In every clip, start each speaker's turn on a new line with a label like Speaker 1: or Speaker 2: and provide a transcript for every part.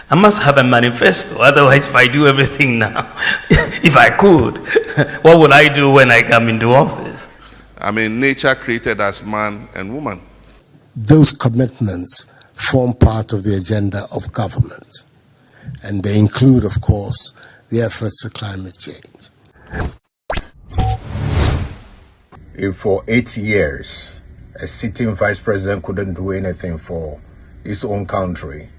Speaker 1: I must have a manifesto. Otherwise, if I do everything now, if I could, what would I do when I come into office?
Speaker 2: I mean, nature created us man and woman.
Speaker 3: Those commitments form part of the agenda of government, and they include, of course, the efforts to climate change. If for 8 years a sitting vice president couldn't do anything for his own country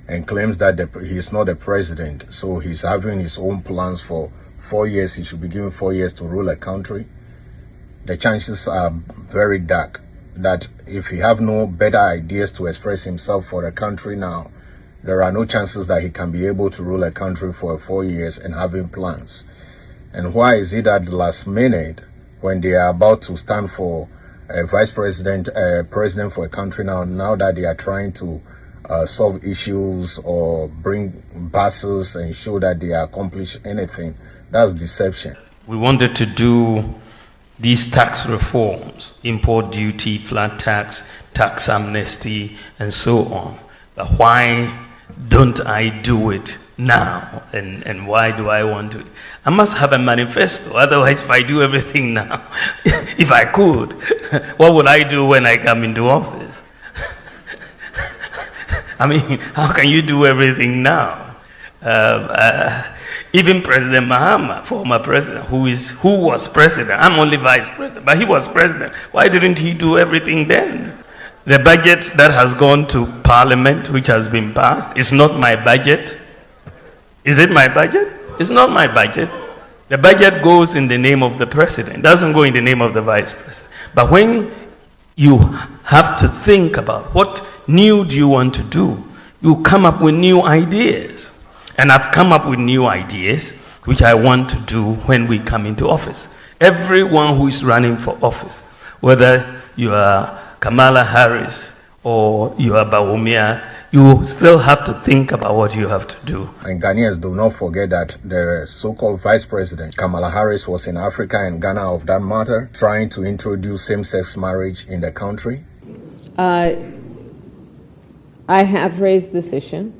Speaker 3: and claims that he's not a president, so he's having his own plans for 4 years, he should be given 4 years to rule a country, the chances are very dark that if he have no better ideas to express himself for the country now, there are no chances that he can be able to rule a country for 4 years and having plans. And why is it at the last minute, when they are about to stand for a vice president, president for a country now that they are trying to solve issues or bring buses and show that they accomplish anything? That's deception.
Speaker 1: We wanted to do these tax reforms, import duty, flat tax, tax amnesty, and so on. But why don't I do it now? And why do I want to? I must have a manifesto. Otherwise, if I do everything now, if I could, what would I do when I come into office? I mean, how can you do everything now? Even President Mahama, former president, who was president, I'm only vice president, but he was president. Why didn't he do everything then? The budget that has gone to Parliament, which has been passed, is not my budget. Is it my budget? It's not my budget. The budget goes in the name of the president. It doesn't go in the name of the vice president. But when you have to think about what new do you want to do, you come up with new ideas. And I've come up with new ideas, which I want to do when we come into office. Everyone who is running for office, whether you are Kamala Harris or you are Bawumia, you still have to think about what you have to do.
Speaker 3: And Ghanaians do not forget that the so-called vice president, Kamala Harris, was in Africa and Ghana, of that matter, trying to introduce same-sex marriage in the country.
Speaker 4: I have raised this issue.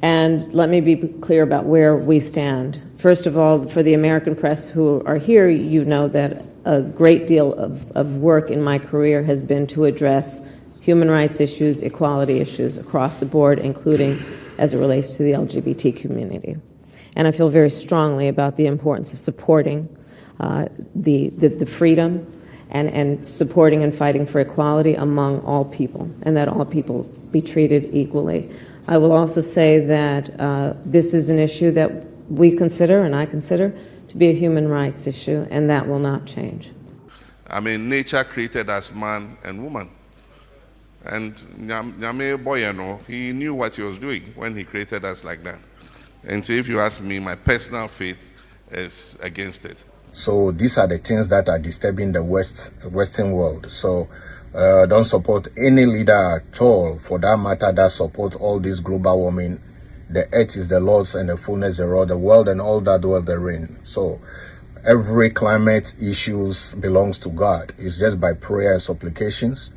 Speaker 4: And let me be clear about where we stand. First of all, for the American press who are here, you know that a great deal of work in my career has been to address human rights issues, equality issues across the board, including as it relates to the LGBT community. And I feel very strongly about the importance of supporting the freedom and supporting and fighting for equality among all people, and that all people be treated equally. I will also say that this is an issue that we consider, and I consider, to be a human rights issue, and that will not change.
Speaker 2: I mean, nature created us man and woman. And Nyame Boyano, he knew what he was doing when he created us like that. And so if you ask me, my personal faith is against it.
Speaker 3: So these are the things that are disturbing the Western world. So don't support any leader at all, for that matter, that supports all this global warming. The earth is the Lord's and the fullness thereof, the world and all that dwell therein. So every climate issues belongs to God. It's just by prayer and supplications.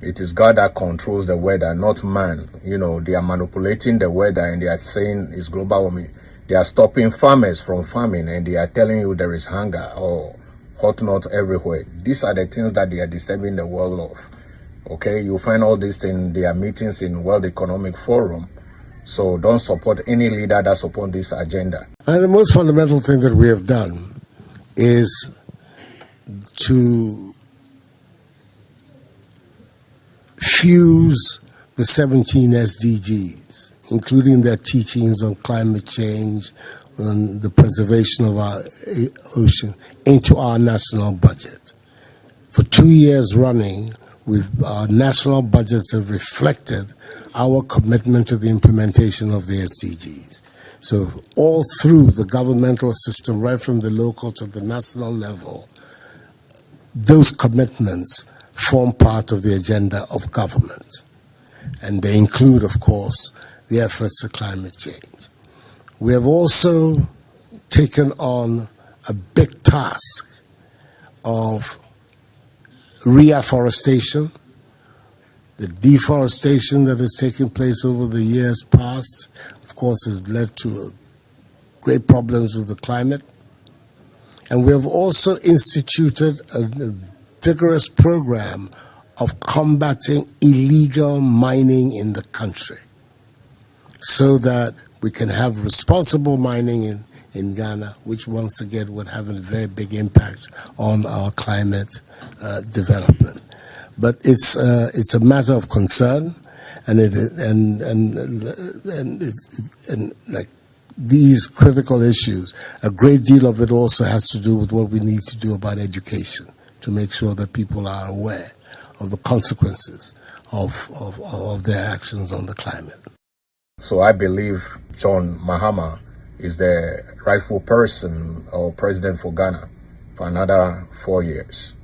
Speaker 3: It is God that controls the weather, not man. You know, they are manipulating the weather and they are saying it's global warming. They are stopping farmers from farming and they are telling you there is hunger or hot not everywhere. These are the things that they are disturbing the world of. Okay, you find all these in their meetings in World Economic Forum. So don't support any leader that supports this agenda. And the most fundamental thing that we have done is to fuse the 17 SDGs, including their teachings on climate change, on the preservation of our ocean, into our national budget. For 2 years running, our national budgets have reflected our commitment to the implementation of the SDGs. So all through the governmental system, right from the local to the national level, those commitments form part of the agenda of government. And they include, of course, the efforts to climate change. We have also taken on a big task of reforestation,
Speaker 5: The deforestation that has taken place over the years past, of course, has led to great problems with the climate. And we have also instituted a vigorous program of combating illegal mining in the country so that we can have responsible mining in Ghana, which once again would have a very big impact on our climate development. But it's a matter of concern, and like these critical issues, a great deal of it also has to do with what we need to do about education to make sure that people are aware of the consequences of their actions on the climate.
Speaker 3: So I believe John Mahama is the rightful person or president for Ghana for another 4 years.